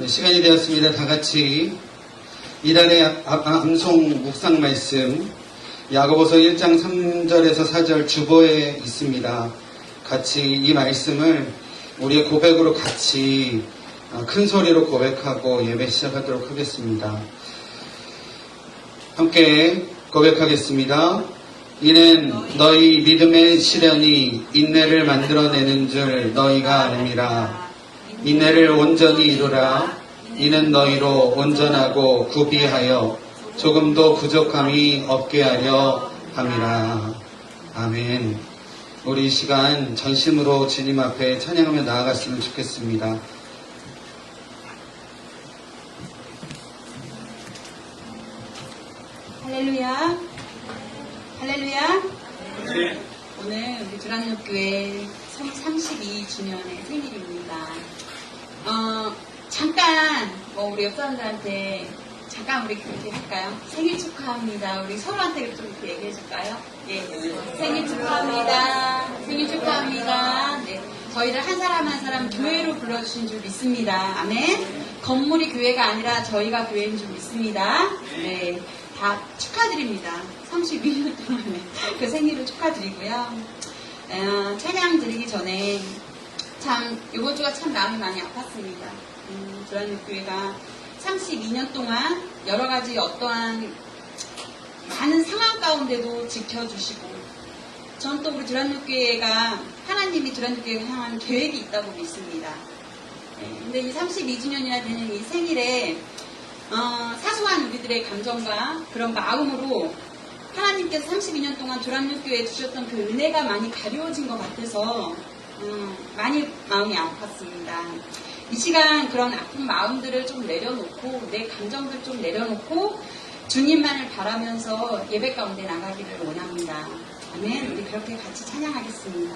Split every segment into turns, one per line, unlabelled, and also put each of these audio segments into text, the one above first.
시간이 되었습니다. 다 같이 이달의 암송 묵상 말씀 야고보서 1장 3절에서 4절 주보에 있습니다. 같이 이 말씀을 우리의 고백으로 같이 큰 소리로 고백하고 예배 시작하도록 하겠습니다. 함께 고백하겠습니다. 이는 너희 믿음의 시련이 인내를 만들어내는 줄 너희가 아느니라. 인내를 온전히 이루라. 이는 너희로 온전하고 구비하여 조금도 부족함이 없게 하려 함이라. 아멘. 우리 이 시간 전심으로 주님 앞에 찬양하며 나아갔으면 좋겠습니다.
할렐루야. 할렐루야.
네.
오늘 우리 두란노교회 32주년의 생일입니다. 잠깐 우리 옆 사람들한테 잠깐 우리 그렇게 할까요? 생일 축하합니다. 우리 서로한테 좀 이렇게 얘기해 줄까요? 예. 생일 축하합니다. 생일 축하합니다. 네. 저희를 한 사람 한 사람 교회로 불러주신 줄 믿습니다. 아멘. 건물이 교회가 아니라 저희가 교회인 줄 믿습니다. 네. 다 축하드립니다. 32년 동안에 그 생일을 축하드리고요. 찬양 드리기 전에 참 이번 주가 참 마음이 많이 아팠습니다. 두란노교회가 32년 동안 여러 가지 어떠한 많은 상황 가운데도 지켜주시고 전 또 우리 두란노교회가 하나님이 두란노교회를 향한 계획이 있다고 믿습니다. 근데 이 32주년이나 되는 이 생일에 사소한 우리들의 감정과 그런 마음으로 하나님께서 32년 동안 두란노교회에 주셨던 그 은혜가 많이 가려워진 것 같아서 많이 마음이 아팠습니다. 이 시간 그런 아픈 마음들을 좀 내려놓고 내 감정들 좀 내려놓고 주님만을 바라면서 예배 가운데 나가기를 원합니다. 아멘. 우리 그렇게 같이 찬양하겠습니다.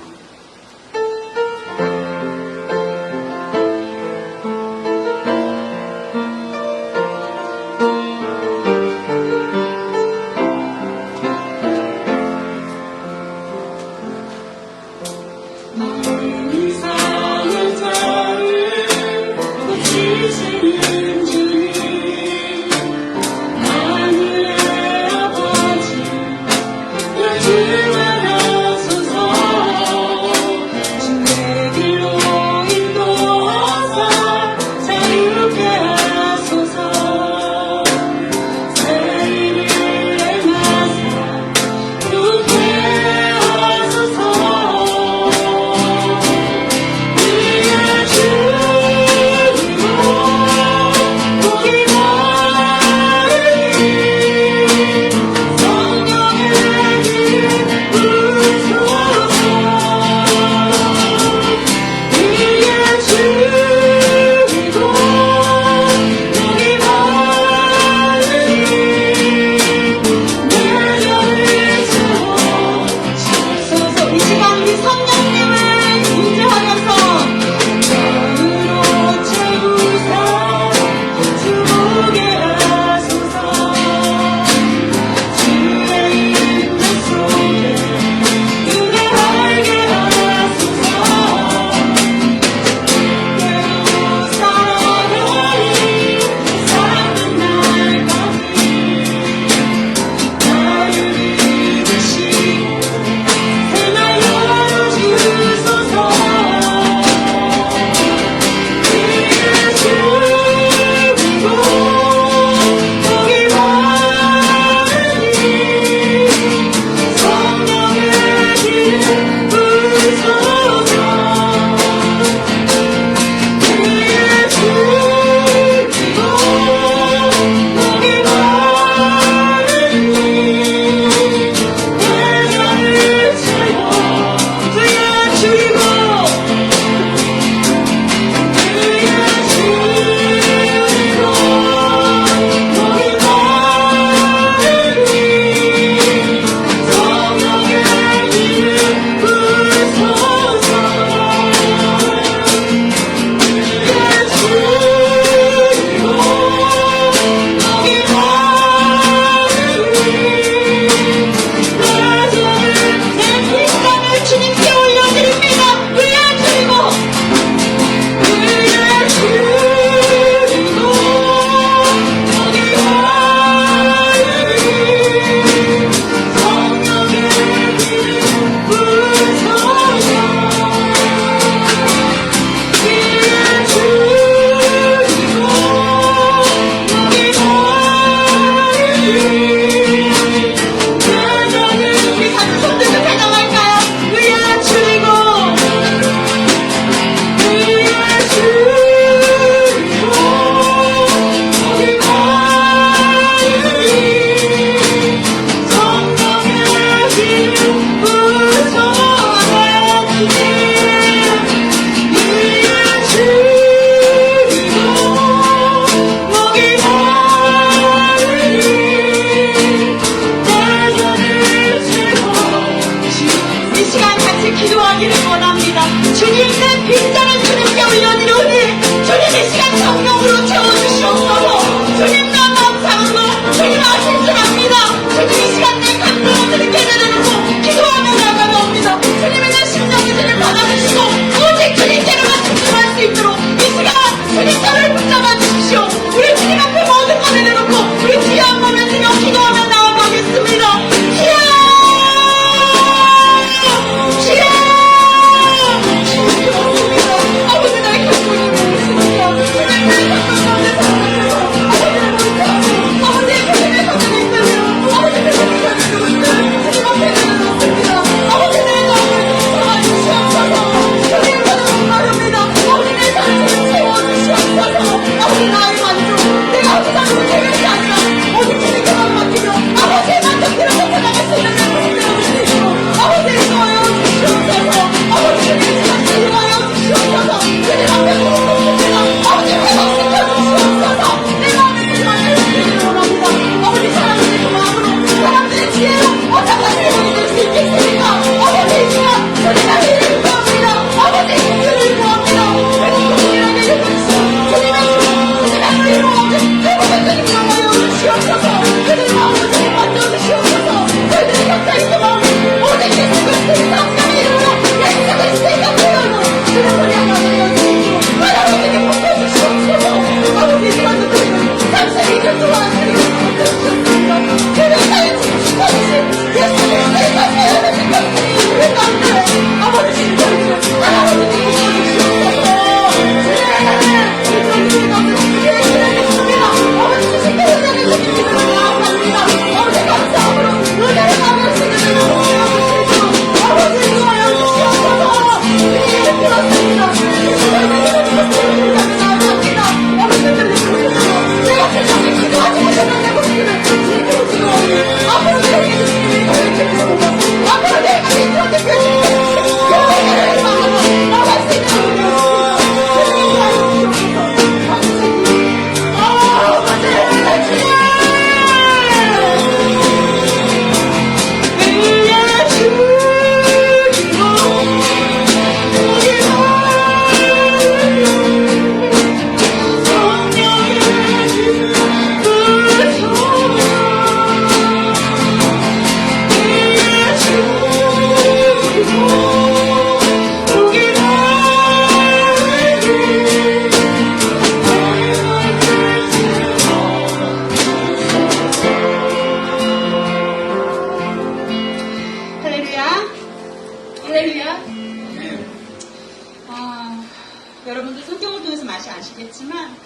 여러분들 성경을 통해서 맛이 아시겠지만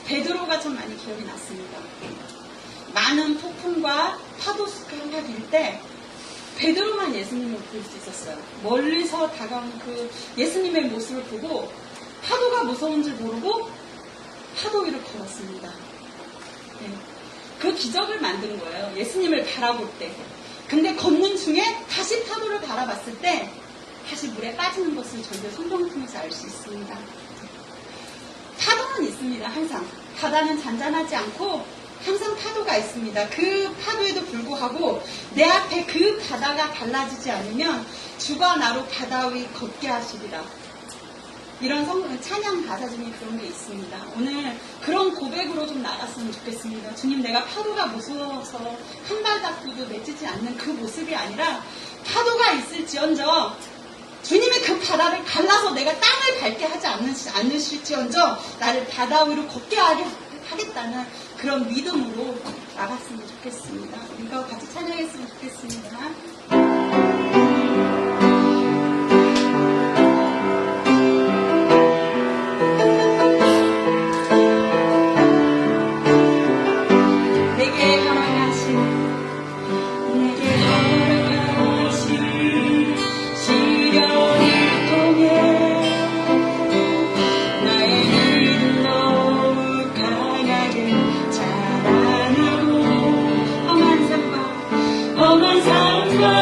베드로가 참 많이 기억이 났습니다. 많은 폭풍과 파도 습격일 때 베드로만 예수님을 볼 수 있었어요. 멀리서 다가오는 그 예수님의 모습을 보고 파도가 무서운 줄 모르고 파도 위를 걸었습니다. 네. 그 기적을 만든 거예요. 예수님을 바라볼 때. 근데 걷는 중에 다시 파도를 바라봤을 때 다시 물에 빠지는 것을 저희가 성경을 통해서 알 수 있습니다. 파도는 있습니다. 항상. 바다는 잔잔하지 않고 항상 파도가 있습니다. 그 파도에도 불구하고 내 앞에 그 바다가 달라지지 않으면 주가 나로 바다 위 걷게 하시리라. 이런 찬양 가사 중에 그런 게 있습니다. 오늘 그런 고백으로 좀 나갔으면 좋겠습니다. 주님, 내가 파도가 무서워서 한 발짝도 맺히지 않는 그 모습이 아니라 파도가 있을지언정 주님의 그 바다를 갈라서 내가 땅을 밟게 하지 않으실지언정 나를 바다 위로 걷게 하겠다는 그런 믿음으로 나갔으면 좋겠습니다. 우리가 같이 찬양했으면 좋겠습니다.
험한 삶과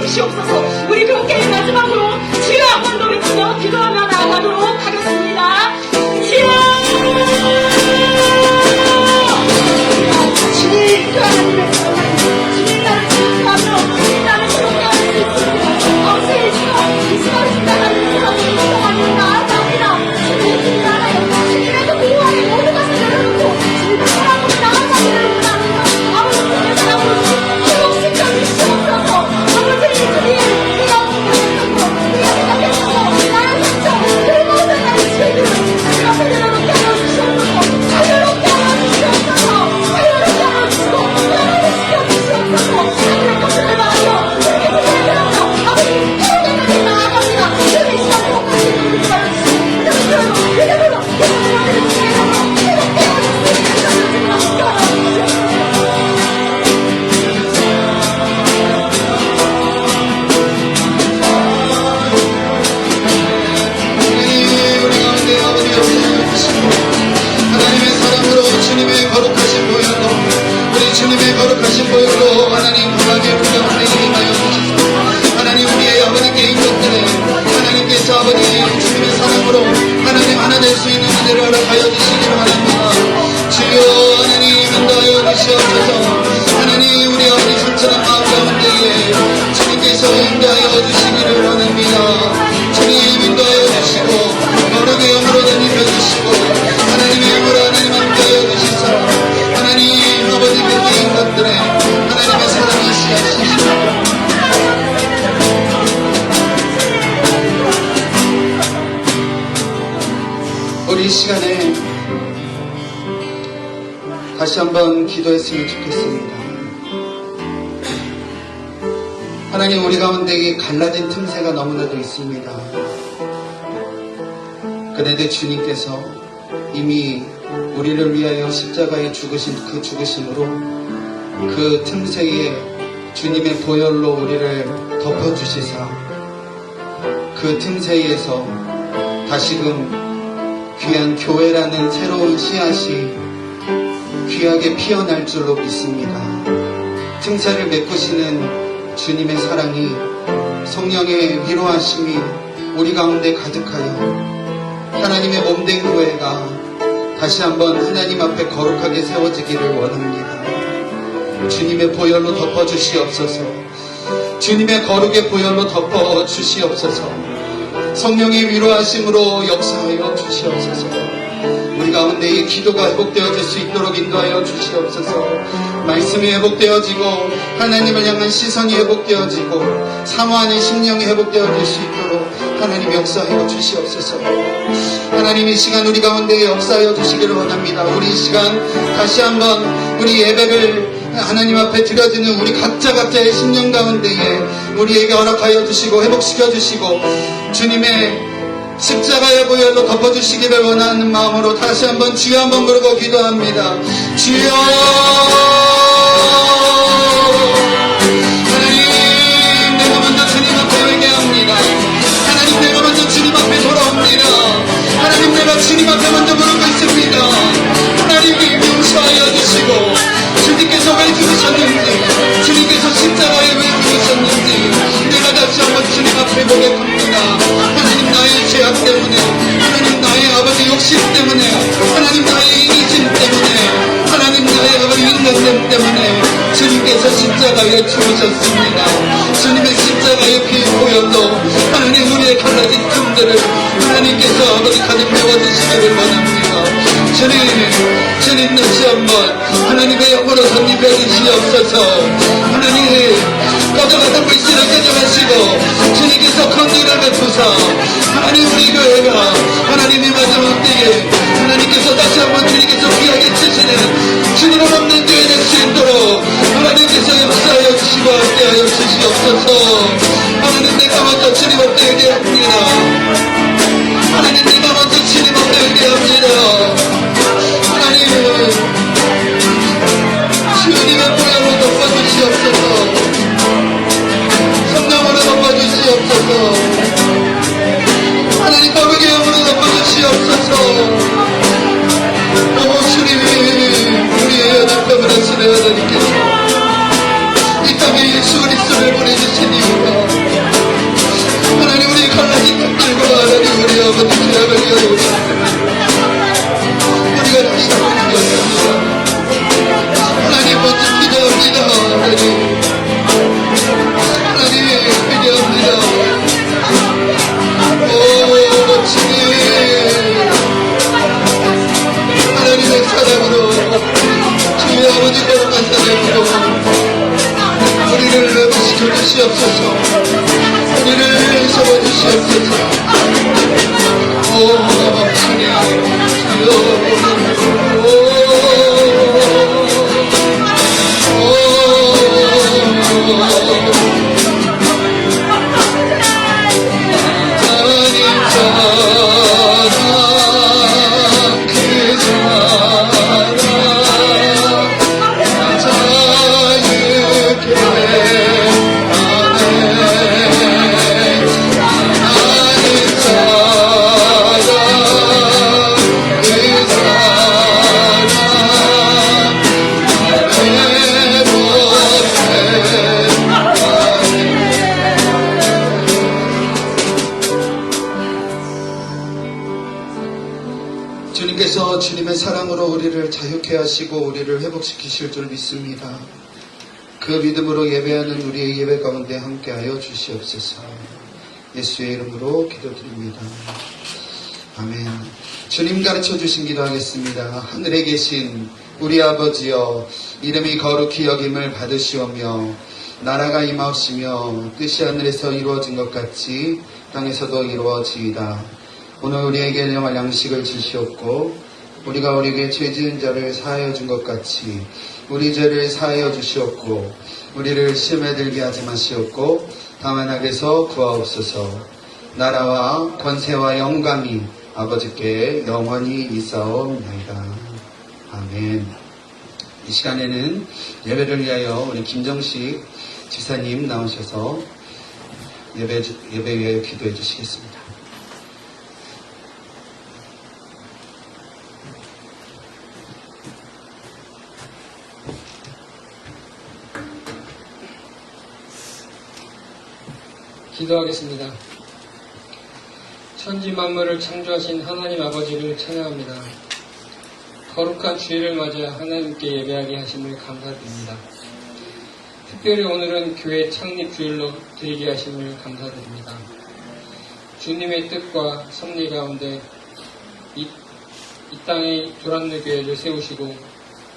주시옵소서. 우리 교회 마지막으로 주여 한번 노래치며 기도하며 나아가도록 하겠습니다. 주여! 주님 그 하나님의 사랑, 주님 나를 기억하며 주님 나를 기억하게 할 수 있습니다. 어제 이 시간 순간하는 사람을 인정하며 나아갑니다. 주님 나라요. 주님의 그 무한의 모든 것을 내려놓고 주님의 사랑으로 나아가기를 원합니다. 아버지 주님의 사랑으로 회복시켜 주시옵소서. 아버지 주님 그 영웅을 회복하고 그 영웅을 회복하고 나의 상처 그 모든 나의 죄를 주님 앞에 내려놓게 하여 주시옵소서. 자유롭게 하여 주시옵소서. 자유롭게 하여 주시고 나라를 지켜주시옵소서. 하늘의 것을 말하여 주님의 손을 들어서 아버지 회복에까지 나아갑니다. 주님 이 시간 회복하시는 우리 기다려주시고 이름으로 회복되어
하나님의 사랑으로 주님의 거룩하신 보혈로 우리 주님의 거룩하신 보혈로 하나님 강하게 우리 가운데 임하여 주시소. 하나님 우리의 아버지 개인 것들에 하나님께서 아버지 주님의 사랑으로 하나님 하나 될 수 있는 은혜를 허락하여 주시기를 바랍니다. 주여 하나님 인도하여 주시옵소서. 하나님 우리 아버지 상처난 마음 가운데에 주님께서 인도하여 주시기를 원합니다. 주님 인도하여 주시고 거룩의 영으로 덧입혀 주시고 하나님의 영으로 하나님 함께하여 주시사 하나님 아버지 그 개인 것들에 하나님의 사랑을 씨앗이시고 우리 이 시간에 다시 한번 기도했으면 좋겠습니다. 하나님 우리 가운데 갈라진 틈새가 너무나도 있습니다. 그런데 주님께서 이미 우리를 위하여 십자가에 죽으신 그 죽으심으로 그 틈새에 주님의 보혈로 우리를 덮어주시사 그 틈새에서 다시금 귀한 교회라는 새로운 씨앗이 귀하게 피어날 줄로 믿습니다. 틈새를 메꾸시는 주님의 사랑이 성령의 위로하심이 우리 가운데 가득하여 하나님의 몸된 교회가 다시 한번 하나님 앞에 거룩하게 세워지기를 원합니다. 주님의 보혈로 덮어주시옵소서. 주님의 거룩의 보혈로 덮어주시옵소서. 성령의 위로하심으로 역사하여 주시옵소서. 우리 가운데의 기도가 회복되어질 수 있도록 인도하여 주시옵소서. 말씀이 회복되어지고 하나님을 향한 시선이 회복되어지고 사모하는 심령이 회복되어질 수 있도록 하나님 역사하여 주시옵소서. 하나님 이 시간 우리 가운데 역사하여 주시기를 원합니다. 우리 이 시간 다시 한번 우리 예배를 하나님 앞에 드려지는 우리 각자의 심령 가운데에 우리에게 허락하여 주시고 회복시켜 주시고 주님의 십자가의 보혈로 덮어주시기를 원하는 마음으로 다시 한번 주여 한번 부르고 기도합니다. 주여 하나님 내가 먼저 주님 앞에 회개합니다. 하나님 내가 먼저 주님 앞에 돌아옵니다. 하나님 내가 주님 앞에 먼저 부르고 있습니다. 하나님이 용서하여 주시고 주님께서 왜 죽으셨는지 주님께서 십자가에 왜 죽으셨는지 내가 다시 한번 주님 앞에 고백합니다. 하나님 나의 죄악 때문에 하나님 나의 아버지 욕심 때문에 하나님 나의 이기심 때문에 하나님 나의 아버지 인간됨 때문에 주님께서 십자가에 죽으셨습니다. 주님의 십자가의 피 보혈로 하나님 우리의 갈라진 틈들을 하나님께서 아버지 가득 메워주시기를 원합니다. 주님 다시 한번 하나님의 영으로 선입해 주시옵소서. 하나님 꺼져가던 불씨를 끄져가시고 주님께서 건의를 베푸사 하나님 우리 교회가 하나님의 마지막 때에 하나님께서 다시 한번 주님께서 귀하게 치시는 주님을 없는 교회 될 수 있도록 하나님께서 역사하여 주시고 함께하여 주시옵소서. 하나님 내가 먼저 주님 앞에 회개합니다. 하나님 내가 먼저 주님 앞에 회개합니다. 하나님 주님의 보혈로 덮어주시옵소서. 성령으로 덮어주시옵소서. 하나님 거룩의 영으로 덮어주시옵소서. 오 주님이 우리의 연약함을 하시는 하나님께서 이 땅에 예수 그리스도를 보내주신 이유가 주시옵소서. 우리를 세워주시옵소서. 오 주님 주님께서 주님의 사랑으로 우리를 자유케 하시고 우리를 회복시키실 줄 믿습니다. 그 믿음으로 예배하는 우리의 예배 가운데 함께하여 주시옵소서. 예수의 이름으로 기도드립니다. 아멘. 주님 가르쳐 주신 기도하겠습니다. 하늘에 계신 우리 아버지여, 이름이 거룩히 여김을 받으시오며 나라가 임하옵시며 뜻이 하늘에서 이루어진 것 같이 땅에서도 이루어지이다. 오늘 우리에게 일용할 양식을 주시옵고 우리가 우리에게 죄 지은 자를 사하여 준 것 같이 우리 죄를 사하여 주시옵고 우리를 시험에 들게 하지 마시옵고 다만 악에서 구하옵소서. 나라와 권세와 영광이 아버지께 영원히 있사옵나이다. 아멘. 이 시간에는 예배를 위하여 우리 김정식 지사님 나오셔서 예배 위하여 기도해 주시겠습니다.
기도하겠습니다. 천지 만물을 창조하신 하나님 아버지를 찬양합니다. 거룩한 주일을 맞아 하나님께 예배하게 하심을 감사드립니다. 특별히 오늘은 교회 창립 주일로 드리게 하심을 감사드립니다. 주님의 뜻과 섭리 가운데 이 땅에 두란노 교회를 세우시고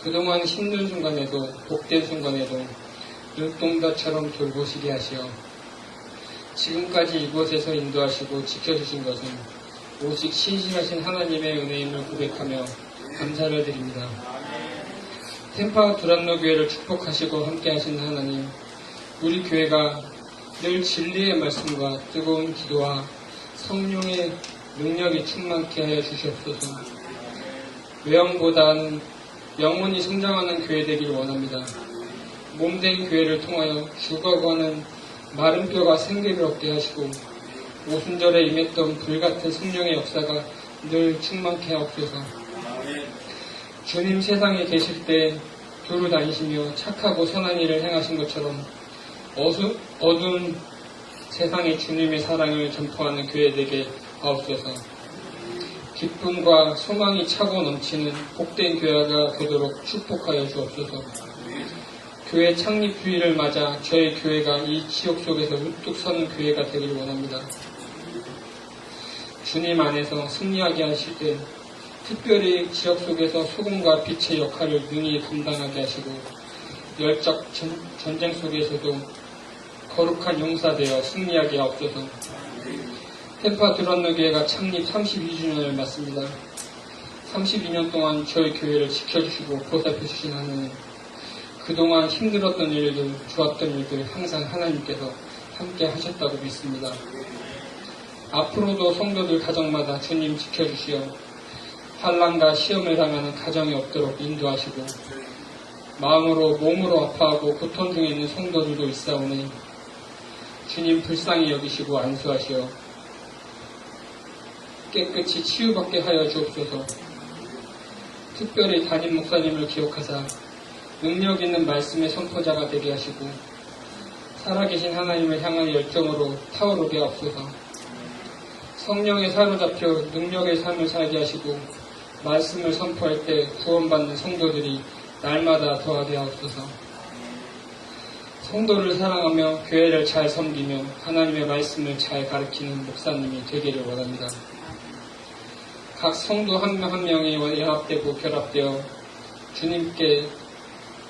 그동안 힘든 순간에도 복된 순간에도 눈동자처럼 돌보시게 하시어 지금까지 이곳에서 인도하시고 지켜주신 것은 오직 신실하신 하나님의 은혜임을 고백하며 감사를 드립니다. 템파 두란노 교회를 축복하시고 함께하신 하나님, 우리 교회가 늘 진리의 말씀과 뜨거운 기도와 성령의 능력이 충만케 하여 주시옵소서. 외형보다는 영혼이 성장하는 교회 되기를 원합니다. 몸된 교회를 통하여 죽어가는 마른 뼈가 생기를 얻게 하시고 오순절에 임했던 불같은 성령의 역사가 늘 충만케 하옵소서. 주님 세상에 계실 때 두루 다니시며 착하고 선한 일을 행하신 것처럼 어두운 세상에 주님의 사랑을 전포하는 교회 되게 하옵소서. 기쁨과 소망이 차고 넘치는 복된 교회가 되도록 축복하여 주옵소서. 교회 창립 주일을 맞아 저희 교회가 이 지역 속에서 우뚝 서는 교회가 되길 원합니다. 주님 안에서 승리하게 하실 때 특별히 지역 속에서 소금과 빛의 역할을 능히 감당하게 하시고 열적 전쟁 속에서도 거룩한 용사되어 승리하게 하옵소서. 템파 두란노 교회가 창립 32주년을 맞습니다. 32년 동안 저희 교회를 지켜주시고 보살펴주신 하나님, 그동안 힘들었던 일들, 좋았던 일들 항상 하나님께서 함께 하셨다고 믿습니다. 앞으로도 성도들 가정마다 주님 지켜주시어 환난과 시험을 당하는 가정이 없도록 인도하시고 마음으로 몸으로 아파하고 고통 중에 있는 성도들도 있사오니 주님 불쌍히 여기시고 안수하시어 깨끗이 치유받게 하여 주옵소서. 특별히 담임 목사님을 기억하사 능력 있는 말씀의 선포자가 되게 하시고 살아계신 하나님을 향한 열정으로 타오르게 하옵소서. 성령에 사로잡혀 능력의 삶을 살게 하시고 말씀을 선포할 때 구원받는 성도들이 날마다 더하게 하옵소서. 성도를 사랑하며 교회를 잘 섬기며 하나님의 말씀을 잘 가르치는 목사님이 되기를 원합니다. 각 성도 한 명 한 명이 연합되고 결합되어 주님께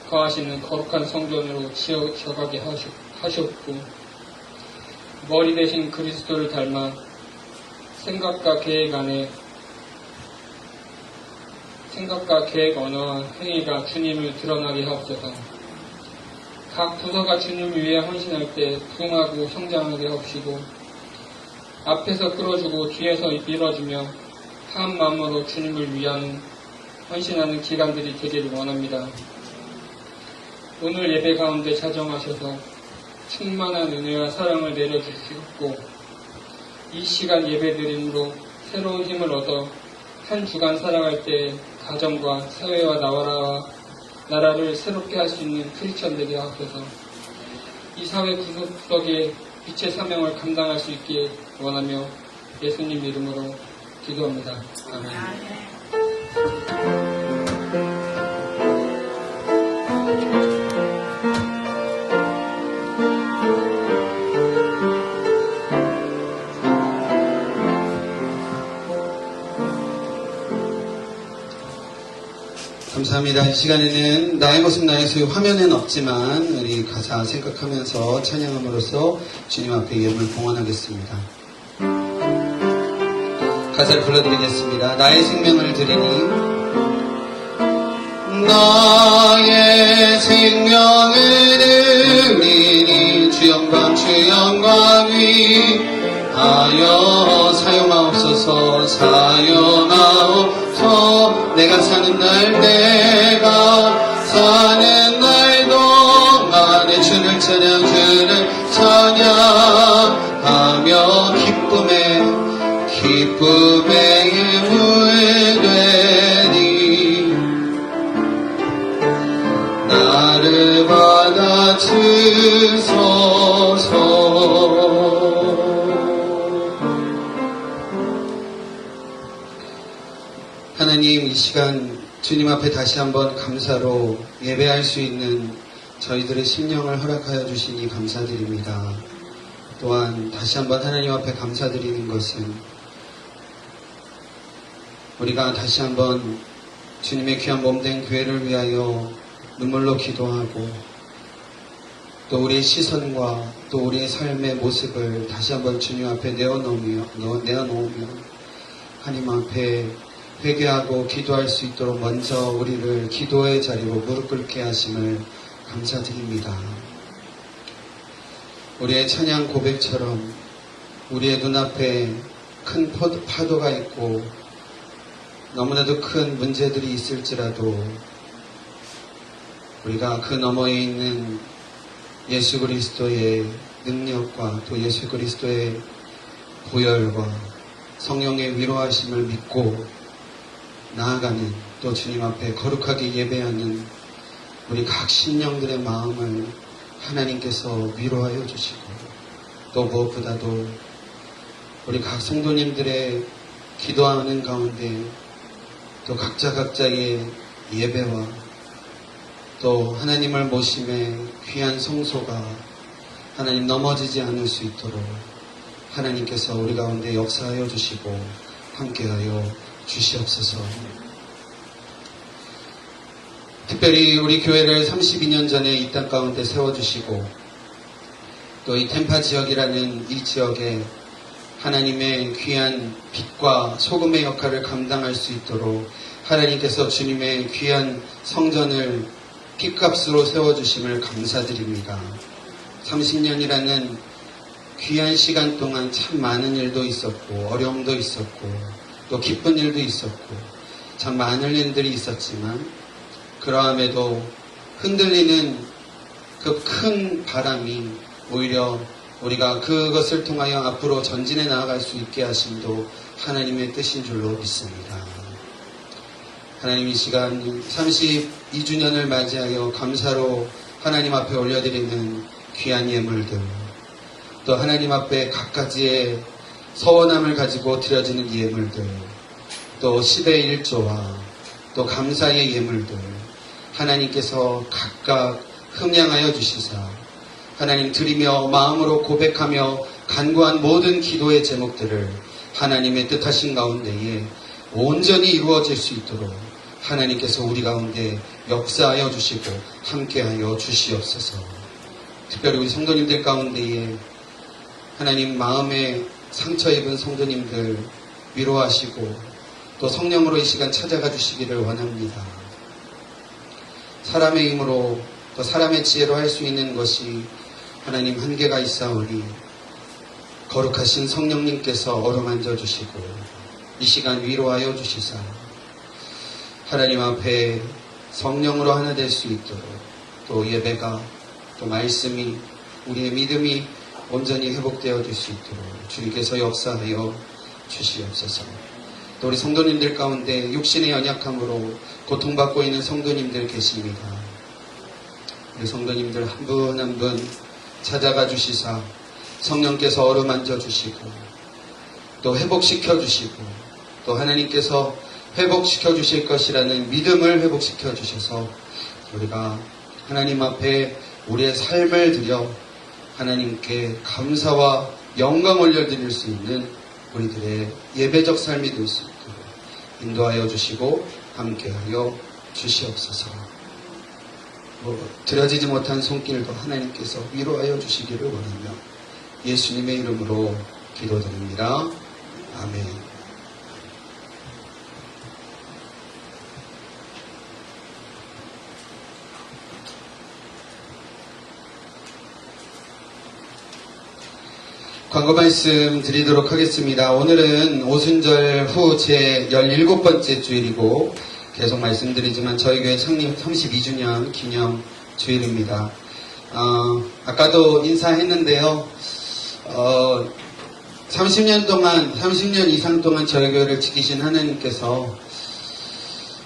거하시는 거룩한 성전으로 지어져가게 하시옵고 머리 대신 그리스도를 닮아 생각과 계획, 언어와 행위가 주님을 드러나게 하옵소서. 각 부서가 주님을 위해 헌신할 때 부흥하고 성장하게 하옵시고, 앞에서 끌어주고 뒤에서 밀어주며 한 마음으로 주님을 위한 헌신하는 기관들이 되기를 원합니다. 오늘 예배 가운데 자정하셔서 충만한 은혜와 사랑을 내려주시고, 이 시간 예배드림으로 새로운 힘을 얻어 한 주간 살아갈 때 가정과 사회와 나라를 새롭게 할 수 있는 크리스천 되게 하옵소서. 이 사회 구석구석에 빛의 사명을 감당할 수 있게 원하며 예수님 이름으로 기도합니다. 아멘.
감사합니다. 이 시간에는 나의 모습 나의 소유 화면에는 없지만 우리 가사 생각하면서 찬양함으로써 주님 앞에 예물을 봉헌하겠습니다. 가사를 불러드리겠습니다. 나의 생명을 드리니 나의 생명을 드리니 주 영광 위하여 사용하옵소서. 내가 사는 날 동안에 주를 찬양하며 기쁨의 예물되니 나를 받아주소서. 하나님, 이 시간 주님 앞에 다시 한번 감사로 예배할 수 있는 저희들의 심령을 허락하여 주시니 감사드립니다. 또한 다시 한번 하나님 앞에 감사드리는 것은 우리가 다시 한번 주님의 귀한 몸된 교회를 위하여 눈물로 기도하고 또 우리의 시선과 또 우리의 삶의 모습을 다시 한번 주님 앞에 내어놓으며 하나님 앞에 회개하고 기도할 수 있도록 먼저 우리를 기도의 자리로 무릎 꿇게 하심을 감사드립니다. 우리의 찬양 고백처럼 우리의 눈앞에 큰 파도가 있고 너무나도 큰 문제들이 있을지라도 우리가 그 너머에 있는 예수 그리스도의 능력과 또 예수 그리스도의 보혈과 성령의 위로하심을 믿고 나아가는 또 주님 앞에 거룩하게 예배하는 우리 각 심령들의 마음을 하나님께서 위로하여 주시고 또 무엇보다도 우리 각 성도님들의 기도하는 가운데 또 각자의 예배와 또 하나님을 모심의 귀한 성소가 하나님 넘어지지 않을 수 있도록 하나님께서 우리 가운데 역사하여 주시고 함께하여 주시옵소서. 특별히 우리 교회를 32년 전에 이 땅 가운데 세워주시고 또 이 템파 지역이라는 이 지역에 하나님의 귀한 빛과 소금의 역할을 감당할 수 있도록 하나님께서 주님의 귀한 성전을 핏값으로 세워주심을 감사드립니다. 30년이라는 귀한 시간 동안 참 많은 일도 있었고 어려움도 있었고 또 기쁜 일도 있었고 참 많은 일들이 있었지만 그러함에도 흔들리는 그 큰 바람이 오히려 우리가 그것을 통하여 앞으로 전진해 나아갈 수 있게 하심도 하나님의 뜻인 줄로 믿습니다. 하나님, 이 시간 32주년을 맞이하여 감사로 하나님 앞에 올려드리는 귀한 예물들, 또 하나님 앞에 각가지의 서원함을 가지고 드려지는 예물들, 또 10의 1조와 또 감사의 예물들, 하나님께서 각각 흠양하여 주시사 하나님 드리며 마음으로 고백하며 간구한 모든 기도의 제목들을 하나님의 뜻하신 가운데에 온전히 이루어질 수 있도록 하나님께서 우리 가운데 역사하여 주시고 함께하여 주시옵소서. 특별히 우리 성도님들 가운데에 하나님 마음에 상처 입은 성도님들 위로하시고 또 성령으로 이 시간 찾아가 주시기를 원합니다. 사람의 힘으로 또 사람의 지혜로 할 수 있는 것이 하나님 한계가 있사오니 거룩하신 성령님께서 어루만져 주시고 이 시간 위로하여 주시사 하나님 앞에 성령으로 하나 될 수 있도록 또 예배가 또 말씀이 우리의 믿음이 온전히 회복되어질 수 있도록 주님께서 역사하여 주시옵소서. 또 우리 성도님들 가운데 육신의 연약함으로 고통받고 있는 성도님들 계십니다. 우리 성도님들 한 분 한 분 찾아가 주시사 성령께서 어루만져 주시고 또 회복시켜 주시고 또 하나님께서 회복시켜 주실 것이라는 믿음을 회복시켜 주셔서 우리가 하나님 앞에 우리의 삶을 드려 하나님께 감사와 영광 올려드릴 수 있는 우리들의 예배적 삶이 될 수 있도록 인도하여 주시고 함께하여 주시옵소서. 드려지지 못한 손길도 하나님께서 위로하여 주시기를 원하며 예수님의 이름으로 기도드립니다. 아멘. 광고 말씀 드리도록 하겠습니다. 오늘은 오순절 후 제 17번째 주일이고 계속 말씀드리지만 저희 교회 창립 32주년 기념 주일입니다. 아까도 인사했는데요. 30년 이상 동안 저희 교회를 지키신 하나님께서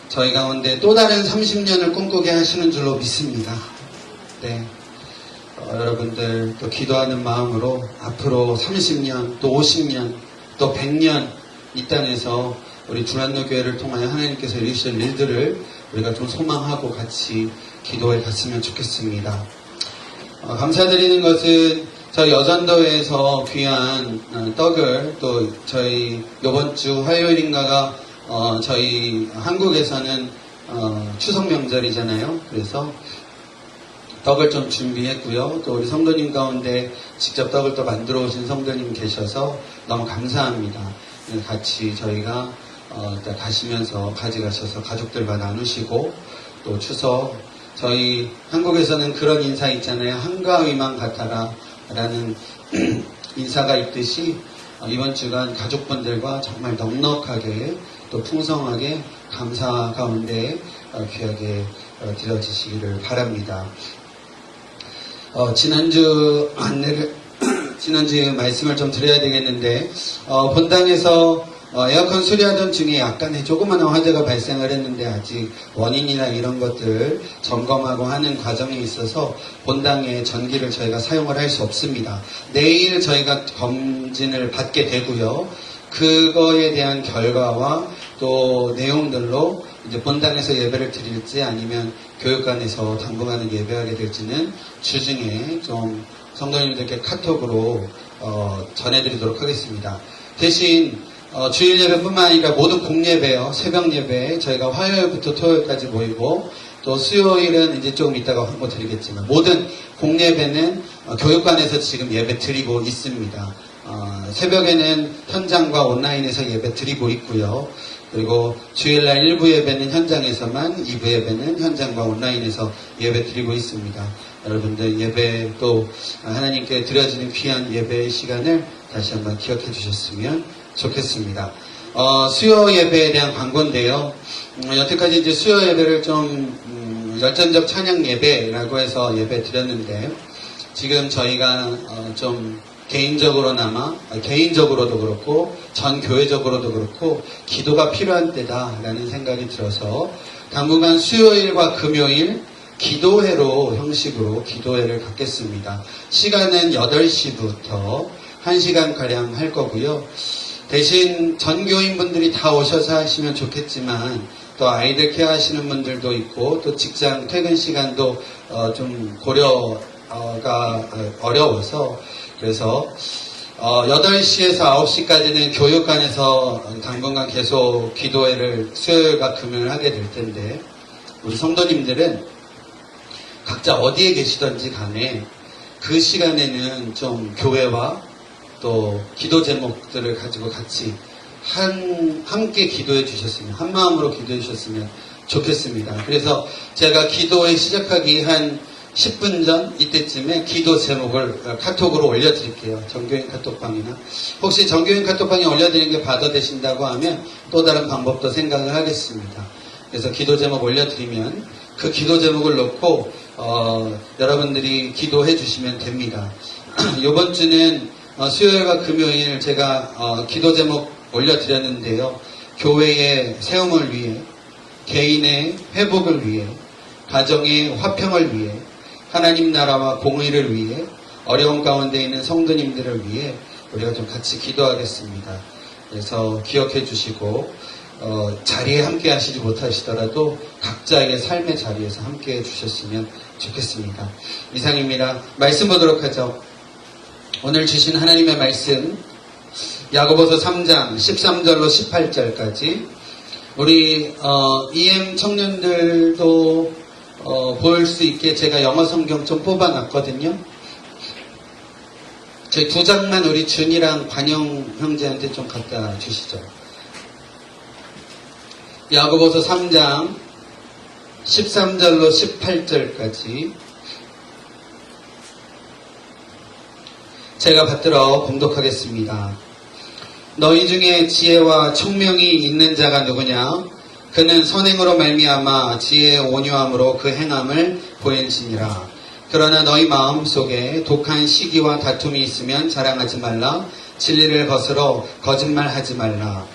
저희 가운데 또 다른 30년을 꿈꾸게 하시는 줄로 믿습니다. 네. 여러분들 또 기도하는 마음으로 앞으로 30년, 또 50년, 또 100년 이 땅에서 우리 두란노 교회를 통하여 하나님께서 이루실 일들을 우리가 좀 소망하고 같이 기도해 갔으면 좋겠습니다. 감사드리는 것은 저희 여전도에서 귀한 떡을 또 저희 이번 주 화요일인가가 저희 한국에서는 추석 명절이잖아요. 그래서 떡을 좀 준비했고요. 또 우리 성도님 가운데 직접 떡을 또 만들어 오신 성도님 계셔서 너무 감사합니다. 같이 저희가 가시면서 가져가셔서 가족들과 나누시고 또 추석 저희 한국에서는 그런 인사 있잖아요. 한가위만 같아라 라는 인사가 있듯이 이번 주간 가족분들과 정말 넉넉하게 또 풍성하게 감사 가운데 귀하게 드려지시기를 바랍니다. 지난주에 말씀을 좀 드려야 되겠는데, 본당에서 에어컨 수리하던 중에 약간의 조그마한 화재가 발생을 했는데 아직 원인이나 이런 것들 점검하고 하는 과정에 있어서 본당의 전기를 저희가 사용을 할 수 없습니다. 내일 저희가 검진을 받게 되고요. 그거에 대한 결과와 또 내용들로 이제 본당에서 예배를 드릴지 아니면 교육관에서 당분간은 예배하게 될지는 주중에 좀 성도님들께 카톡으로 전해드리도록 하겠습니다. 대신 주일 예배뿐만 아니라 모든 공예배요, 새벽 예배 저희가 화요일부터 토요일까지 모이고 또 수요일은 이제 조금 이따가 홍보 드리겠지만 모든 공예배는 교육관에서 지금 예배 드리고 있습니다. 새벽에는 현장과 온라인에서 예배 드리고 있고요. 그리고 주일날 1부 예배는 현장에서만, 2부 예배는 현장과 온라인에서 예배 드리고 있습니다. 여러분들 예배 또 하나님께 드려지는 귀한 예배의 시간을 다시 한번 기억해 주셨으면 좋겠습니다. 수요 예배에 대한 광고인데요. 여태까지 이제 수요 예배를 좀 열전적 찬양 예배라고 해서 예배 드렸는데 지금 저희가 좀 개인적으로도 그렇고 전 교회적으로도 그렇고 기도가 필요한 때다라는 생각이 들어서 당분간 수요일과 금요일 기도회로 형식으로 기도회를 갖겠습니다. 시간은 8시부터 1시간가량 할 거고요. 대신 전교인분들이 다 오셔서 하시면 좋겠지만 또 아이들 케어하시는 분들도 있고 또 직장 퇴근 시간도 좀 고려가 어려워서 그래서 8시에서 9시까지는 교육관에서 당분간 계속 기도회를 수요일과 금요일 하게 될 텐데 우리 성도님들은 각자 어디에 계시던지 간에 그 시간에는 좀 교회와 또 기도 제목들을 가지고 같이 함께 기도해 주셨으면, 한 마음으로 기도해 주셨으면 좋겠습니다. 그래서 제가 기도에 시작하기 한 10분 전 이때쯤에 기도 제목을 카톡으로 올려드릴게요. 정교인 카톡방이나. 혹시 정교인 카톡방에 올려드리는 게 받아되신다고 하면 또 다른 방법도 생각을 하겠습니다. 그래서 기도 제목 올려드리면 그 기도 제목을 놓고 여러분들이 기도해 주시면 됩니다. 이번 주는 수요일과 금요일 제가 기도 제목 올려드렸는데요. 교회의 세움을 위해, 개인의 회복을 위해, 가정의 화평을 위해, 하나님 나라와 공의를 위해, 어려운 가운데 있는 성도님들을 위해 우리가 좀 같이 기도하겠습니다. 그래서 기억해 주시고 자리에 함께 하시지 못하시더라도 각자의 삶의 자리에서 함께 해 주셨으면 좋겠습니다. 이상입니다. 말씀 보도록 하죠. 오늘 주신 하나님의 말씀 야고보서 3장 13절로 18절까지 우리 EM 청년들도 볼 수 있게 제가 영어 성경 좀 뽑아놨거든요. 저희 2장만 우리 준이랑 관영 형제한테 좀 갖다 주시죠. 야고보서 3장 13절로 18절까지 제가 받들어 봉독하겠습니다. 너희 중에 지혜와 총명이 있는 자가 누구냐? 그는 선행으로 말미암아 지혜의 온유함으로 그 행함을 보일지니라. 그러나 너희 마음속에 독한 시기와 다툼이 있으면 자랑하지 말라. 진리를 거스러 거짓말하지 말라.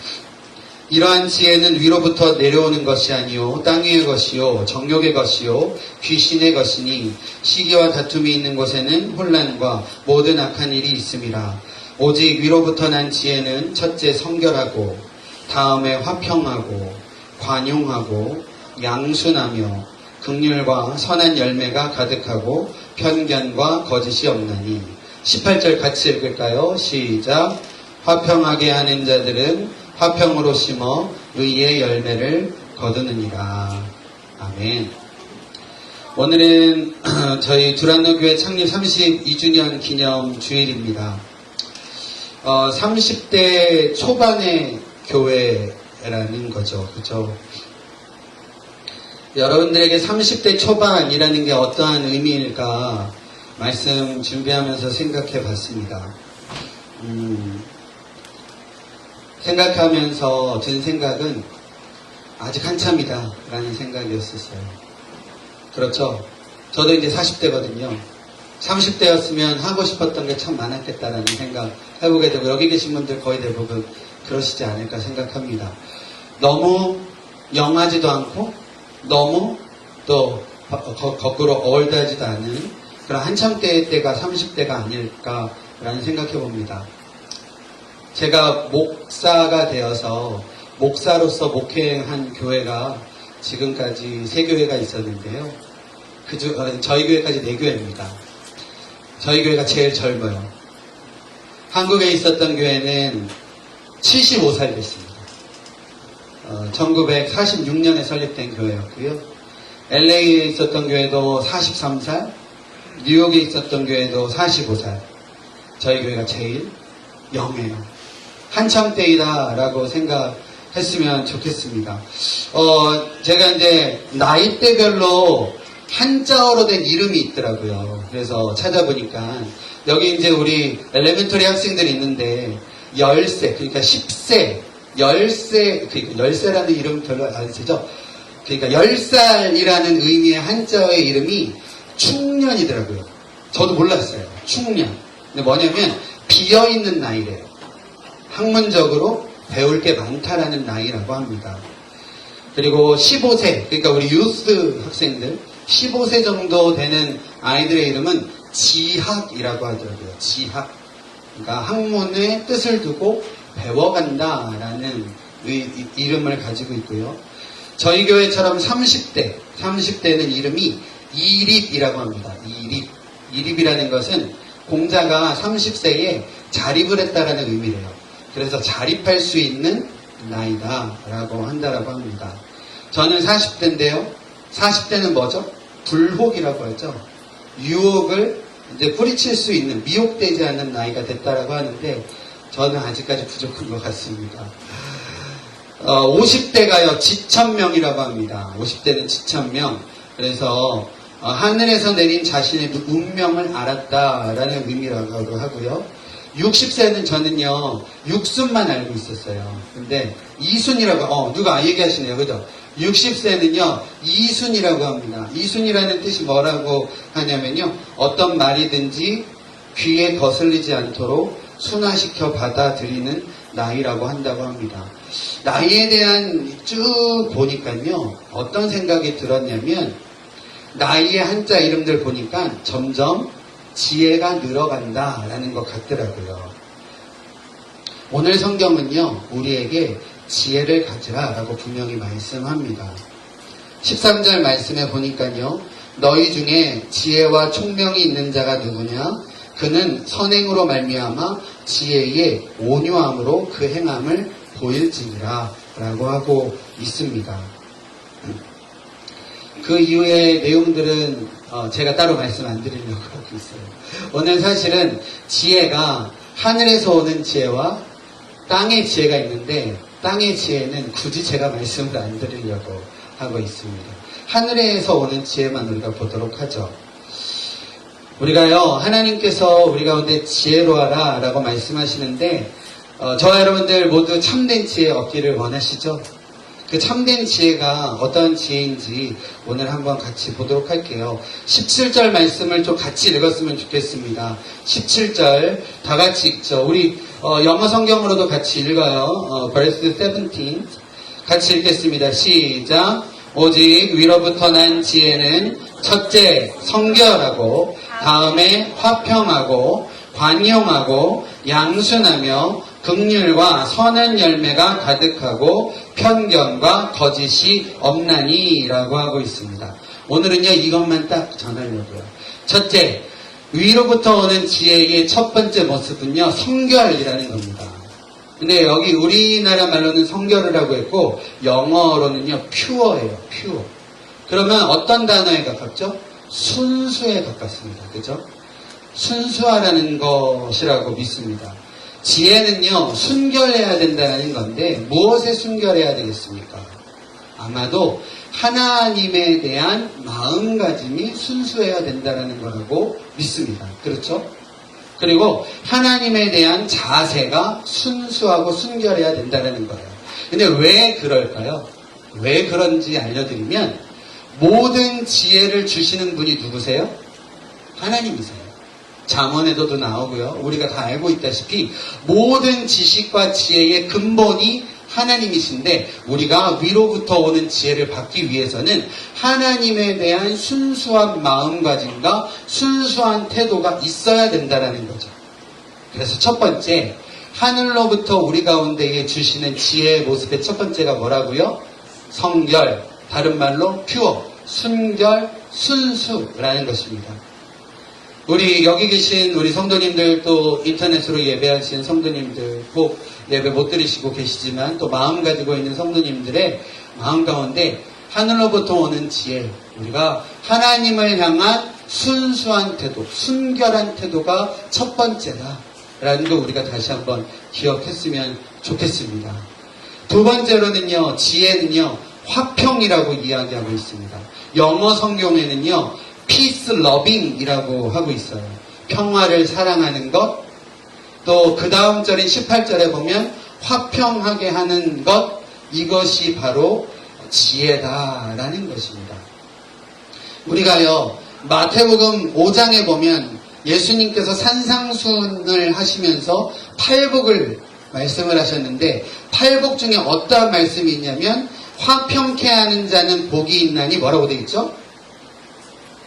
이러한 지혜는 위로부터 내려오는 것이 아니요 땅 위의 것이요 정욕의 것이요 귀신의 것이니 시기와 다툼이 있는 곳에는 혼란과 모든 악한 일이 있음이라. 오직 위로부터 난 지혜는 첫째 성결하고 다음에 화평하고 관용하고 양순하며 긍휼과 선한 열매가 가득하고 편견과 거짓이 없나니. 18절 같이 읽을까요? 시작. 화평하게 하는 자들은 화평으로 심어 의의 열매를 거두느니라. 아멘. 오늘은 저희 두란노교회 창립 32주년 기념 주일입니다. 30대 초반의 교회라는 거죠. 그죠? 여러분들에게 30대 초반이라는 게 어떠한 의미일까 말씀 준비하면서 생각해 봤습니다. 생각하면서 든 생각은 아직 한참이다 라는 생각이었었어요. 그렇죠? 저도 이제 40대거든요. 30대였으면 하고 싶었던 게 참 많았겠다라는 생각 해보게 되고, 여기 계신 분들 거의 대부분 그러시지 않을까 생각합니다. 너무 영하지도 않고 너무 또 거꾸로 올드하지도 않은 그런 한참 때의 때가 30대가 아닐까라는 생각해 봅니다. 제가 목사가 되어서 목사로서 목회한 교회가 지금까지 3교회가 있었는데요. 저희 교회까지 4교회입니다. 저희 교회가 제일 젊어요. 한국에 있었던 교회는 75살 됐습니다. 1946년에 설립된 교회였고요. LA에 있었던 교회도 43살, 뉴욕에 있었던 교회도 45살. 저희 교회가 제일 영해요. 한참 때이다라고 생각했으면 좋겠습니다. 제가 이제 나이대별로 한자어로 된 이름이 있더라고요. 그래서 찾아보니까 여기 이제 우리 엘레멘터리 학생들이 있는데 10세, 그러니까 10세, 10세, 그러니까 10세라는 이름 별로 안 쓰죠? 그러니까 10살이라는 의미의 한자어의 이름이 충년이더라고요. 저도 몰랐어요. 충년. 근데 뭐냐면 비어있는 나이래요. 학문적으로 배울 게 많다라는 나이라고 합니다. 그리고 15세, 그러니까 우리 유스 학생들, 15세 정도 되는 아이들의 이름은 지학이라고 하더라고요. 지학. 그러니까 학문의 뜻을 두고 배워간다라는 이름을 가지고 있고요. 저희 교회처럼 30대는 이름이 이립이라고 합니다. 이립이라는 것은 공자가 30세에 자립을 했다라는 의미래요. 그래서 자립할 수 있는 나이다라고 한다라고 합니다. 저는 40대인데요. 40대는 뭐죠? 불혹이라고 하죠. 유혹을 이제 뿌리칠 수 있는, 미혹되지 않는 나이가 됐다라고 하는데 저는 아직까지 부족한 것 같습니다. 50대가요 지천명이라고 합니다. 50대는 지천명. 그래서 하늘에서 내린 자신의 운명을 알았다라는 의미라고 하고요. 60세는 저는요 육순만 알고 있었어요. 근데 이순이라고 누가 얘기하시네요. 그죠? 60세는요 이순이라고 합니다. 이순이라는 뜻이 뭐라고 하냐면요, 어떤 말이든지 귀에 거슬리지 않도록 순화시켜 받아들이는 나이라고 한다고 합니다. 나이에 대한 쭉 보니까요 어떤 생각이 들었냐면, 나이의 한자 이름들 보니까 점점 지혜가 늘어간다라는 것 같더라고요. 오늘 성경은요 우리에게 지혜를 가지라라고 분명히 말씀합니다. 13절 말씀에 보니까요, 너희 중에 지혜와 총명이 있는 자가 누구냐? 그는 선행으로 말미암아 지혜의 온유함으로 그 행함을 보일지니라 라고 하고 있습니다. 그 이후의 내용들은 제가 따로 말씀 안 드리려고 하고 있어요. 오늘 사실은 지혜가 하늘에서 오는 지혜와 땅의 지혜가 있는데, 땅의 지혜는 굳이 제가 말씀을 안 드리려고 하고 있습니다. 하늘에서 오는 지혜만 우리가 보도록 하죠. 우리가요 하나님께서 우리 가운데 지혜로워라 라고 말씀하시는데, 저와 여러분들 모두 참된 지혜 얻기를 원하시죠? 그 참된 지혜가 어떤 지혜인지 오늘 한번 같이 보도록 할게요. 17절 말씀을 좀 같이 읽었으면 좋겠습니다. 17절 다 같이 읽죠. 우리 영어 성경으로도 같이 읽어요. verse 17 같이 읽겠습니다. 시작. 오직 위로부터 난 지혜는 첫째 성결하고, 다음에 화평하고 관용하고 양순하며 긍휼과 선한 열매가 가득하고 편견과 거짓이 없나니 라고 하고 있습니다. 오늘은요 이것만 딱 전하려고요. 첫째, 위로부터 오는 지혜의 첫 번째 모습은요 성결이라는 겁니다. 근데 여기 우리나라 말로는 성결이라고 했고 영어로는요 퓨어예요. 퓨어. 그러면 어떤 단어에 가깝죠? 순수에 가깝습니다. 그죠? 순수하라는 것이라고 믿습니다. 지혜는요 순결해야 된다는 건데, 무엇에 순결해야 되겠습니까? 아마도 하나님에 대한 마음가짐이 순수해야 된다는 거라고 믿습니다. 그렇죠? 그리고 하나님에 대한 자세가 순수하고 순결해야 된다는 거예요. 근데 왜 그럴까요? 왜 그런지 알려드리면, 모든 지혜를 주시는 분이 누구세요? 하나님이세요. 잠언에도 나오고요. 우리가 다 알고 있다시피 모든 지식과 지혜의 근본이 하나님이신데, 우리가 위로부터 오는 지혜를 받기 위해서는 하나님에 대한 순수한 마음가짐과 순수한 태도가 있어야 된다는 거죠. 그래서 첫 번째, 하늘로부터 우리 가운데에 주시는 지혜의 모습의 첫 번째가 뭐라고요? 성결, 다른 말로 퓨어, 순결, 순수라는 것입니다. 우리 여기 계신 우리 성도님들, 또 인터넷으로 예배하시는 성도님들, 꼭 예배 못 드리시고 계시지만 또 마음 가지고 있는 성도님들의 마음 가운데 하늘로부터 오는 지혜, 우리가 하나님을 향한 순수한 태도, 순결한 태도가 첫 번째다라는 거 우리가 다시 한번 기억했으면 좋겠습니다. 두 번째로는요, 지혜는요 화평이라고 이야기하고 있습니다. 영어 성경에는요 peace loving이라고 하고 있어요. 평화를 사랑하는 것. 또 그 다음 절인 18절에 보면 화평하게 하는 것, 이것이 바로 지혜다라는 것입니다. 우리가요 마태복음 5장에 보면 예수님께서 산상순을 하시면서 팔복을 말씀을 하셨는데, 팔복 중에 어떠한 말씀이 있냐면, 화평케 하는 자는 복이 있나니 뭐라고 되어 있죠?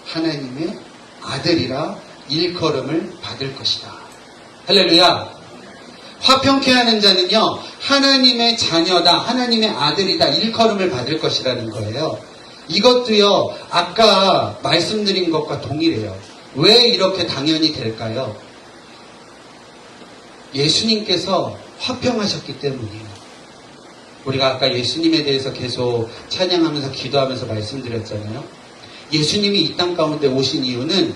하나님의 아들이라 일컬음을 받을 것이다. 할렐루야. 화평케 하는 자는요 하나님의 자녀다, 하나님의 아들이다, 일컬음을 받을 것이라는 거예요. 이것도요 아까 말씀드린 것과 동일해요. 왜 이렇게 당연히 될까요? 예수님께서 화평하셨기 때문이에요. 우리가 아까 예수님에 대해서 계속 찬양하면서 기도하면서 말씀드렸잖아요. 예수님이 이 땅 가운데 오신 이유는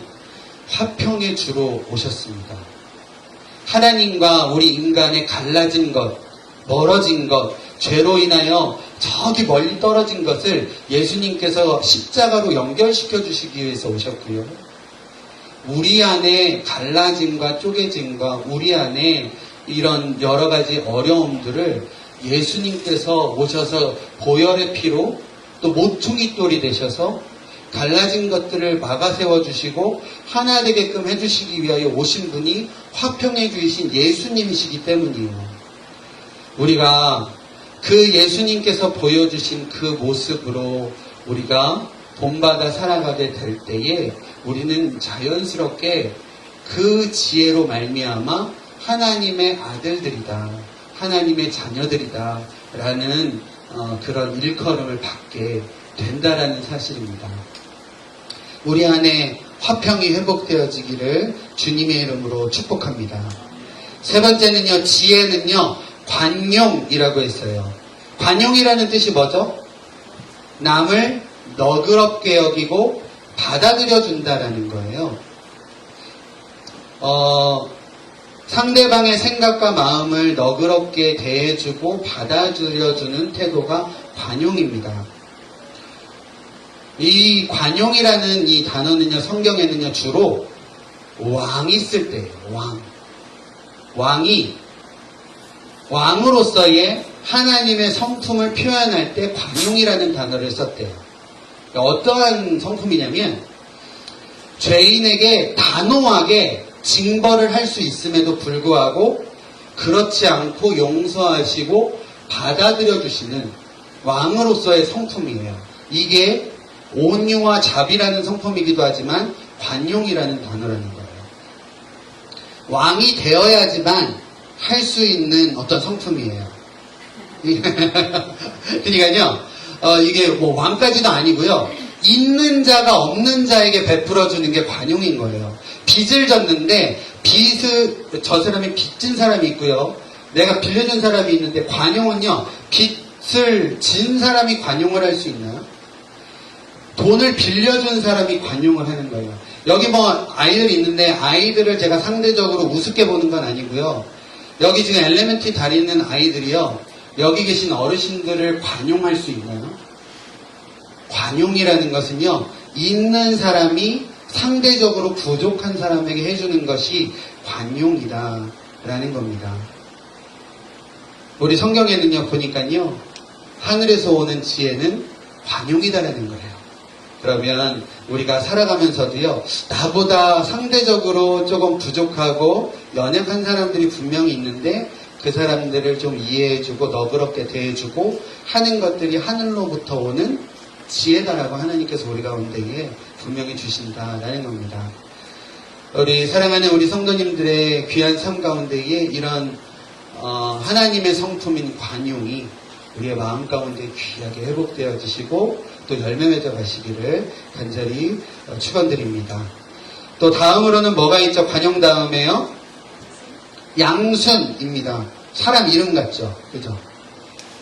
화평의 주로 오셨습니다. 하나님과 우리 인간의 갈라진 것, 멀어진 것, 죄로 인하여 저기 멀리 떨어진 것을 예수님께서 십자가로 연결시켜 주시기 위해서 오셨고요. 우리 안에 갈라짐과 쪼개짐과 우리 안에 이런 여러 가지 어려움들을 예수님께서 오셔서 보혈의 피로 또 모퉁이 돌이 되셔서 갈라진 것들을 막아 세워주시고 하나 되게끔 해주시기 위하여 오신 분이 화평해 주이신 예수님이시기 때문이에요. 우리가 그 예수님께서 보여주신 그 모습으로 우리가 본받아 살아가게 될 때에 우리는 자연스럽게 그 지혜로 말미암아 하나님의 아들들이다, 하나님의 자녀들이다 라는 그런 일컬음을 받게 된다라는 사실입니다. 우리 안에 화평이 회복되어지기를 주님의 이름으로 축복합니다. 세 번째는요, 지혜는요, 관용이라고 했어요. 관용이라는 뜻이 뭐죠? 남을 너그럽게 여기고 받아들여 준다라는 거예요. 상대방의 생각과 마음을 너그럽게 대해주고 받아들여주는 태도가 관용입니다. 이 관용이라는 이 단어는요, 성경에는요, 주로 왕이 쓸 때예요. 왕이 왕으로서의 하나님의 성품을 표현할 때 관용이라는 단어를 썼대요. 어떠한 성품이냐면 죄인에게 단호하게 징벌을 할 수 있음에도 불구하고 그렇지 않고 용서하시고 받아들여 주시는 왕으로서의 성품이에요. 이게 온유와 자비라는 성품이기도 하지만 관용이라는 단어라는 거예요. 왕이 되어야지만 할 수 있는 어떤 성품이에요. 그러니까요, 이게 뭐 왕까지도 아니고요. 있는 자가 없는 자에게 베풀어주는 게 관용인 거예요. 빚을 졌는데 저 사람이 빚진 사람이 있고요. 내가 빌려준 사람이 있는데 관용은요, 빚을 진 사람이 관용을 할 수 있나요? 돈을 빌려준 사람이 관용을 하는 거예요. 여기 뭐 아이들이 있는데 아이들을 제가 상대적으로 우습게 보는 건 아니고요. 여기 지금 엘레멘티 다니는 아이들이요, 여기 계신 어르신들을 관용할 수 있나요? 관용이라는 것은요, 있는 사람이 상대적으로 부족한 사람에게 해주는 것이 관용이다 라는 겁니다. 우리 성경에는요, 보니까요, 하늘에서 오는 지혜는 관용이다라는 거예요. 그러면 우리가 살아가면서도요, 나보다 상대적으로 조금 부족하고 연약한 사람들이 분명히 있는데 그 사람들을 좀 이해해주고 너그럽게 대해주고 하는 것들이 하늘로부터 오는 지혜다라고 하나님께서 우리 가운데에 분명히 주신다라는 겁니다. 우리 사랑하는 우리 성도님들의 귀한 삶 가운데에 이런 하나님의 성품인 관용이 우리의 마음 가운데 귀하게 회복되어지시고 또 열매 맺어 가시기를 간절히 축원드립니다. 또 다음으로는 뭐가 있죠? 관용 다음에요, 양순입니다. 사람 이름 같죠? 그죠?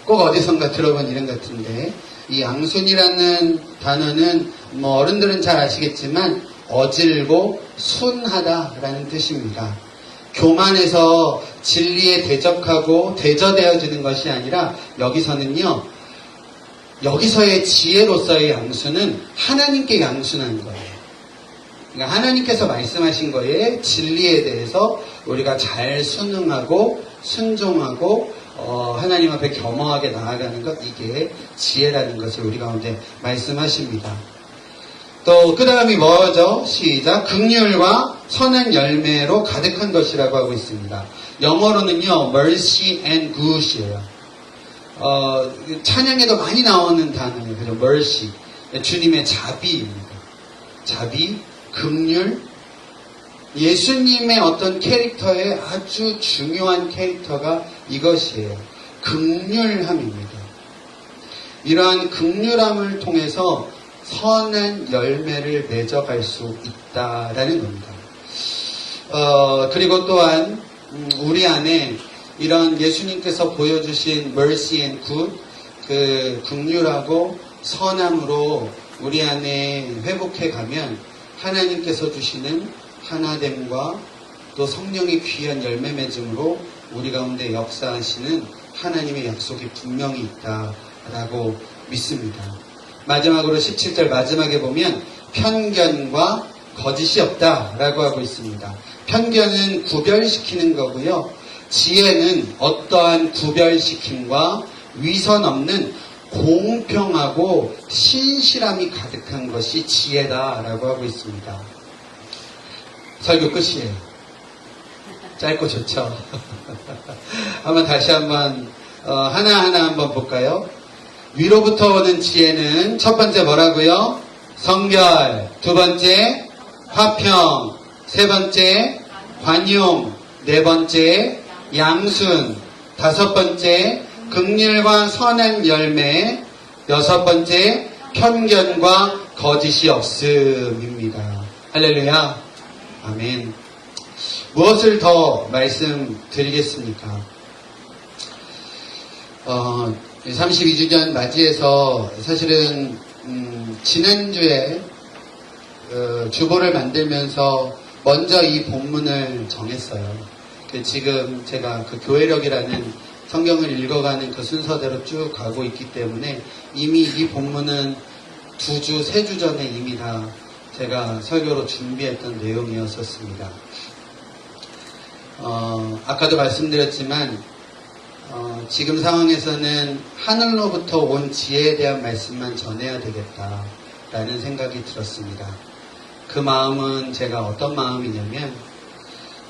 꼭 어디선가 들어본 이름 같은데, 이 양순이라는 단어는 뭐 어른들은 잘 아시겠지만 어질고 순하다라는 뜻입니다. 교만해서 진리에 대적하고 대저되어지는 것이 아니라 여기서는요, 여기서의 지혜로서의 양수는 하나님께 양순하는 거예요. 그러니까 하나님께서 말씀하신 거에 진리에 대해서 우리가 잘 순응하고 순종하고 하나님 앞에 겸허하게 나아가는 것, 이게 지혜라는 것을 우리 가운데 말씀하십니다. 또 그 다음이 뭐죠? 시작. 긍휼과 선한 열매로 가득한 것이라고 하고 있습니다. 영어로는요, mercy and good이에요. 찬양에도 많이 나오는 단어예요. 그죠? mercy. 주님의 자비입니다. 자비, 긍휼. 예수님의 어떤 캐릭터의 아주 중요한 캐릭터가 이것이에요. 긍휼함입니다. 이러한 긍휼함을 통해서 선한 열매를 맺어갈 수 있다라는 겁니다. 그리고 또한 우리 안에 이런 예수님께서 보여주신 mercy and good, 그 긍휼하고 선함으로 우리 안에 회복해 가면 하나님께서 주시는 하나됨과 또 성령의 귀한 열매 맺음으로 우리 가운데 역사하시는 하나님의 약속이 분명히 있다라고 믿습니다. 마지막으로 17절 마지막에 보면 편견과 거짓이 없다라고 하고 있습니다. 편견은 구별시키는 거고요. 지혜는 어떠한 구별시킴과 위선 없는 공평하고 신실함이 가득한 것이 지혜다라고 하고 있습니다. 설교 끝이에요. 짧고 좋죠. 한번 다시 한번 하나하나 한번 볼까요? 위로부터 오는 지혜는 첫 번째 뭐라고요? 성결, 두 번째 화평, 세 번째 관용, 네 번째 양순, 다섯 번째 긍휼과 선한 열매, 여섯 번째 편견과 거짓이 없음입니다. 할렐루야. 아멘. 무엇을 더 말씀드리겠습니까? 32주년 맞이해서 사실은 지난주에 주보를 만들면서 먼저 이 본문을 정했어요. 지금 제가 그 교회력이라는 성경을 읽어가는 그 순서대로 쭉 가고 있기 때문에 이미 이 본문은 2주, 3주 전에 이미 다 제가 설교로 준비했던 내용이었었습니다. 아까도 말씀드렸지만 지금 상황에서는 하늘로부터 온 지혜에 대한 말씀만 전해야 되겠다라는 생각이 들었습니다. 그 마음은 제가 어떤 마음이냐면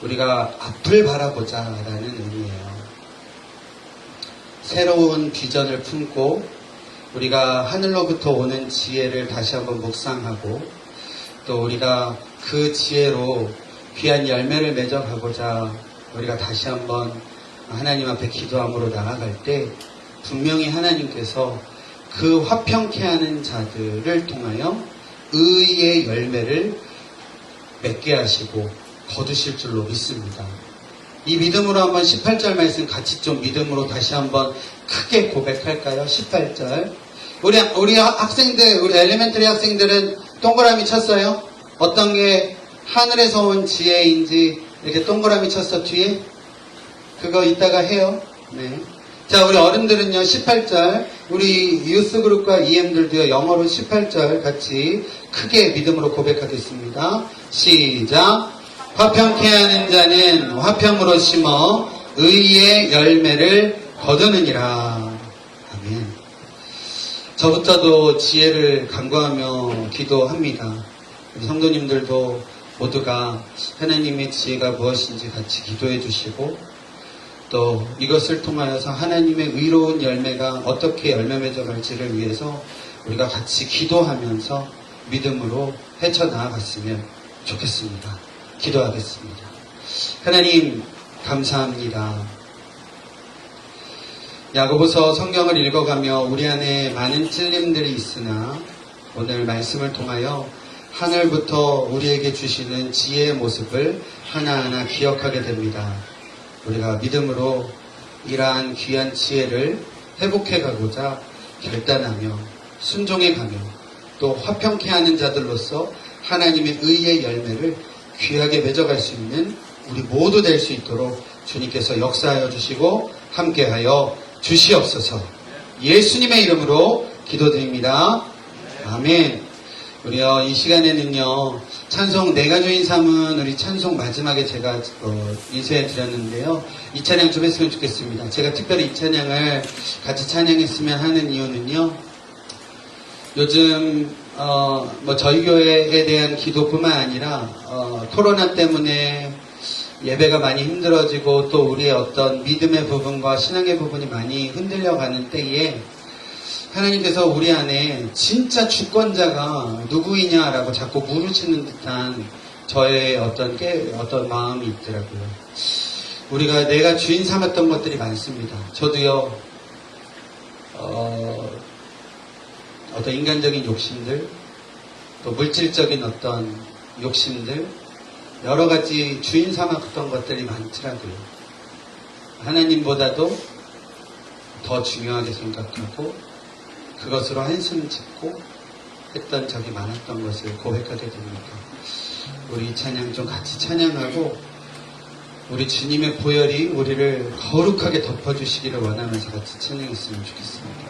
우리가 앞을 바라보자라는 의미예요. 새로운 비전을 품고 우리가 하늘로부터 오는 지혜를 다시 한번 묵상하고 또 우리가 그 지혜로 귀한 열매를 맺어가고자 우리가 다시 한번 하나님 앞에 기도함으로 나아갈 때 분명히 하나님께서 그 화평케 하는 자들을 통하여 의의 열매를 맺게 하시고 거두실 줄로 믿습니다. 이 믿음으로 한번 18절 말씀 같이 좀 믿음으로 다시 한번 크게 고백할까요? 18절. 우리 학생들, 우리 엘리멘터리 학생들은 동그라미 쳤어요? 어떤 게 하늘에서 온 지혜인지 이렇게 동그라미 쳤어, 뒤에? 그거 이따가 해요. 네. 자, 우리 어른들은요, 18절. 우리 유스 그룹과 EM들도요, 영어로 18절 같이 크게 믿음으로 고백하겠습니다. 시작. 화평케 하는 자는 화평으로 심어 의의 열매를 거두느니라. 아멘. 저부터도 지혜를 간구하며 기도합니다. 우리 성도님들도 모두가 하나님의 지혜가 무엇인지 같이 기도해 주시고 또 이것을 통하여서 하나님의 의로운 열매가 어떻게 열매 맺어갈지를 위해서 우리가 같이 기도하면서 믿음으로 헤쳐나아갔으면 좋겠습니다. 기도하겠습니다. 하나님 감사합니다. 야고보서 성경을 읽어가며 우리 안에 많은 찔림들이 있으나 오늘 말씀을 통하여 하늘부터 우리에게 주시는 지혜의 모습을 하나하나 기억하게 됩니다. 우리가 믿음으로 이러한 귀한 지혜를 회복해 가고자 결단하며 순종해 가며 또 화평케 하는 자들로서 하나님의 의의 열매를 귀하게 맺어갈 수 있는 우리 모두 될 수 있도록 주님께서 역사하여 주시고 함께하여 주시옵소서. 예수님의 이름으로 기도드립니다. 아멘. 우리요 이 시간에는요 찬송 내가 주인 삼은 우리 찬송 마지막에 제가 인쇄해 드렸는데요 이 찬양 좀 했으면 좋겠습니다. 제가 특별히 이 찬양을 같이 찬양했으면 하는 이유는요 요즘 저희 교회에 대한 기도뿐만 아니라 코로나 때문에 예배가 많이 힘들어지고 또 우리의 어떤 믿음의 부분과 신앙의 부분이 많이 흔들려가는 때에 하나님께서 우리 안에 진짜 주권자가 누구이냐라고 자꾸 물으시는 듯한 저의 어떤 마음이 있더라고요. 우리가 내가 주인 삼았던 것들이 많습니다. 저도요, 어떤 인간적인 욕심들, 또 물질적인 어떤 욕심들, 여러 가지 주인 삼았던 것들이 많더라고요. 하나님보다도 더 중요하게 생각하고 그것으로 한숨 짓고 했던 적이 많았던 것을 고백하게 됩니다. 우리 이 찬양 좀 같이 찬양하고 우리 주님의 보혈이 우리를 거룩하게 덮어주시기를 원하면서 같이 찬양했으면 좋겠습니다.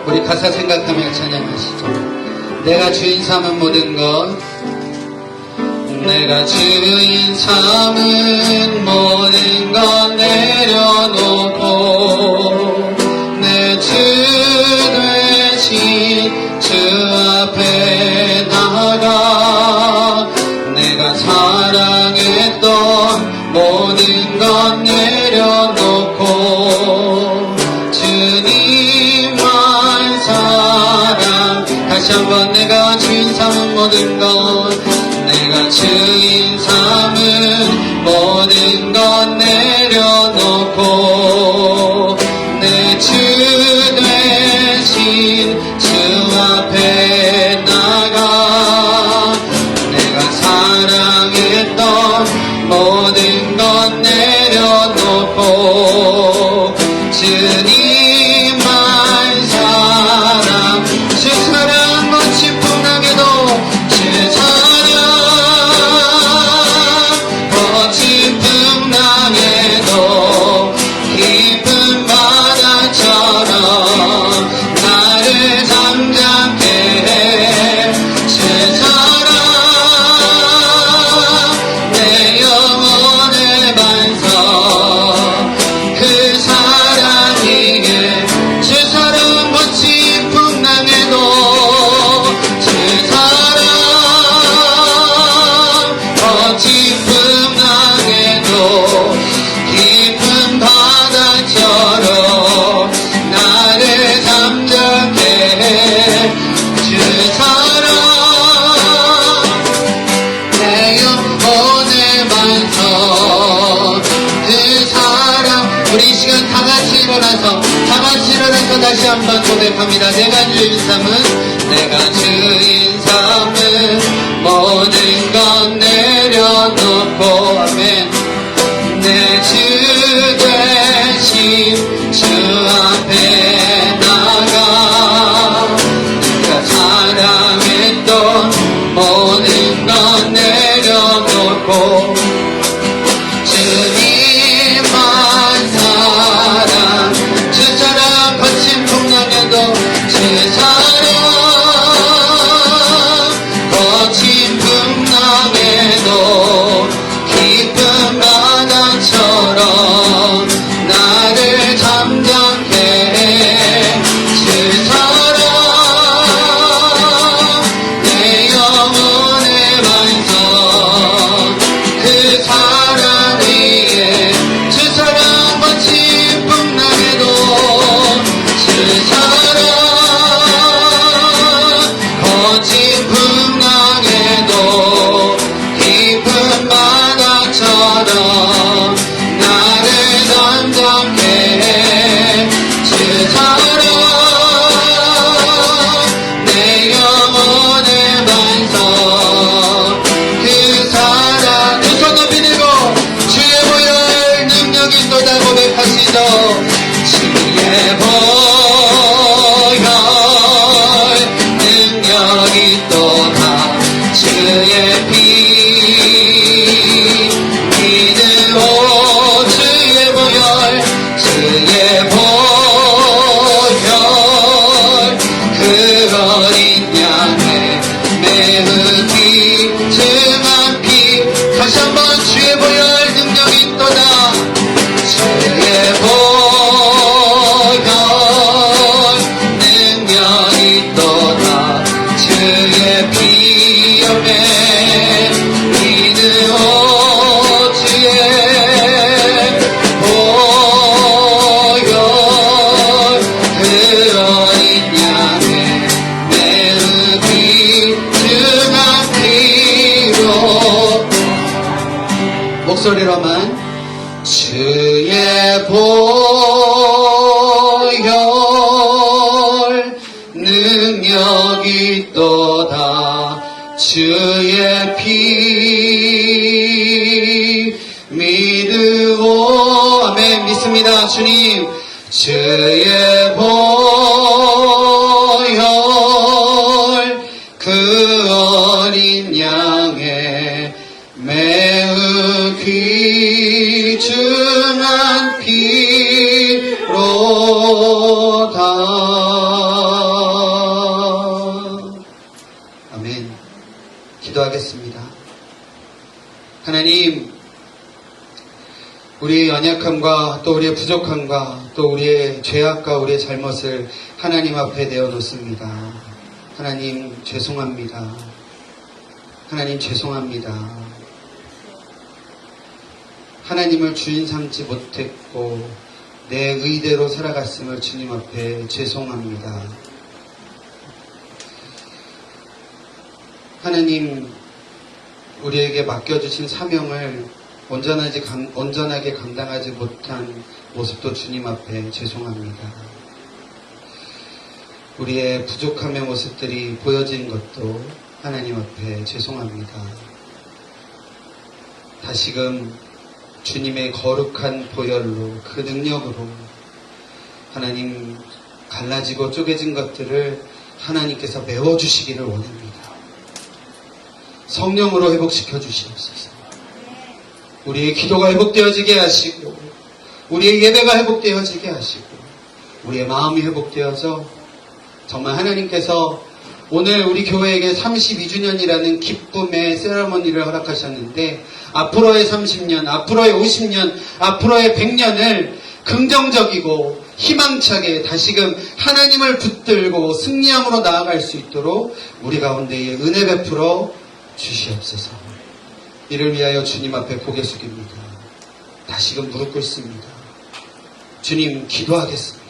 우리 가사 생각하며 찬양하시죠. 내가 주인 삼은 모든 것, 내가 주인 삼은 모든 것 내려놓고 내 주 되신 주 앞에 나가 내가 사랑했던 모든 것 내려놓고 주님만 사랑 다시 한번 내가 주인 삼은 모든 것 내가 주인 삼은 모든 것 내려놓고 내 주 되신 주 앞에 나가 내가 사랑했던 모든 것 내려놓고 주님만 사랑 주 사랑 멋진 풍랑에도 주 사랑 거친 풍랑에도 깊은 바다처럼 나를 잠잠케 해 주 사랑 내 영혼의 반석 그 사랑이게 주 사랑 거친 풍랑에도 주 사랑 거친 풍랑에도 깊은 바다처럼 나를 잠잠케 해 주 사랑 내 영혼의 반석 그 사랑 우리 이 시간 다같이 일어나서 다시 한번 고백합니다. 내가 주인 삼은 모든 것 내려놓고 아멘 내 주 되신 주 앞에 나가 내가 사랑했던 모든 것 내려놓고 주님만 사랑 주 사랑 거친 풍랑에도 주 사랑 거친 풍랑에도 깊은 바다처럼 나를 잠잠케 해 주 사랑 내 영혼의 반석 그 사랑 위에 주 사랑 거친 풍랑에도 주 사랑 거친 풍랑에도 깊은 바다처럼 나를 잠잠케 해 주 사랑 내 영혼의 반석 그 사랑 두 손 높이 들고 주의 보혈 능력이 또다 고백하시죠. 주의 보혈 능력이 또다 주의 피 믿으오 주의 보혈 그 어린 양의 매우 비증한 피 다시 한번 주의 보혈 능력이 또다 주의 보혈 능력이 또다 주의 피 옆에 믿으오 주의 보혈 주의 보혈 그 어린 양의 매우 귀중한 피로다. 아멘. 기도하겠습니다. 하나님, 우리의 연약함과 또 우리의 부족함과 또 우리의 죄악과 우리의 잘못을 하나님 앞에 내어놓습니다. 하나님 죄송합니다. 하나님 죄송합니다. 하나님을 주인 삼지 못했고 내 의대로 살아갔음을 주님 앞에 죄송합니다. 하나님, 우리에게 맡겨주신 사명을 온전하게 감당하지 못한 모습도 주님 앞에 죄송합니다. 우리의 부족함의 모습들이 보여진 것도 하나님 앞에 죄송합니다. 다시금 주님의 거룩한 보혈로 그 능력으로 하나님 갈라지고 쪼개진 것들을 하나님께서 메워주시기를 원합니다. 성령으로 회복시켜 주시옵소서. 우리의 기도가 회복되어지게 하시고 우리의 예배가 회복되어지게 하시고 우리의 마음이 회복되어서 정말 하나님께서 오늘 우리 교회에게 32주년이라는 기쁨의 세레머니를 허락하셨는데 앞으로의 30년, 앞으로의 50년, 앞으로의 100년을 긍정적이고 희망차게 다시금 하나님을 붙들고 승리함으로 나아갈 수 있도록 우리 가운데에 은혜 베풀어 주시옵소서. 이를 위하여 주님 앞에 고개 숙입니다. 다시금 무릎 꿇습니다. 주님, 기도하겠습니다.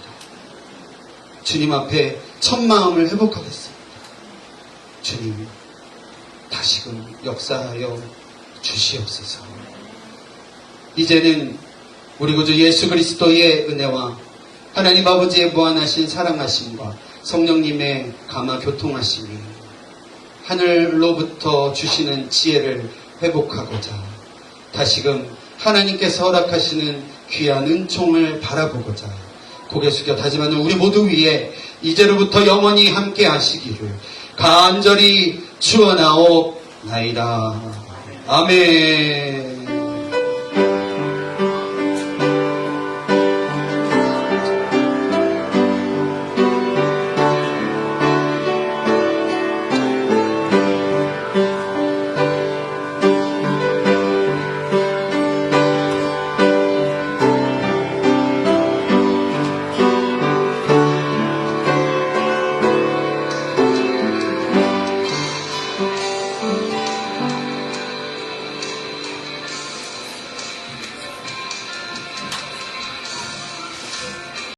주님 앞에 첫 마음을 회복하겠습니다. 주님, 다시금 역사하여 주시옵소서. 이제는 우리 구주 예수 그리스도의 은혜와 하나님 아버지의 무한하신 사랑하심과 성령님의 감화 교통하심이 하늘로부터 주시는 지혜를 회복하고자 다시금 하나님께서 허락하시는 귀한 은총을 바라보고자 고개 숙여 다짐하는 우리 모두 위에 이제로부터 영원히 함께 하시기를 간절히 축원하옵나이다. 아멘.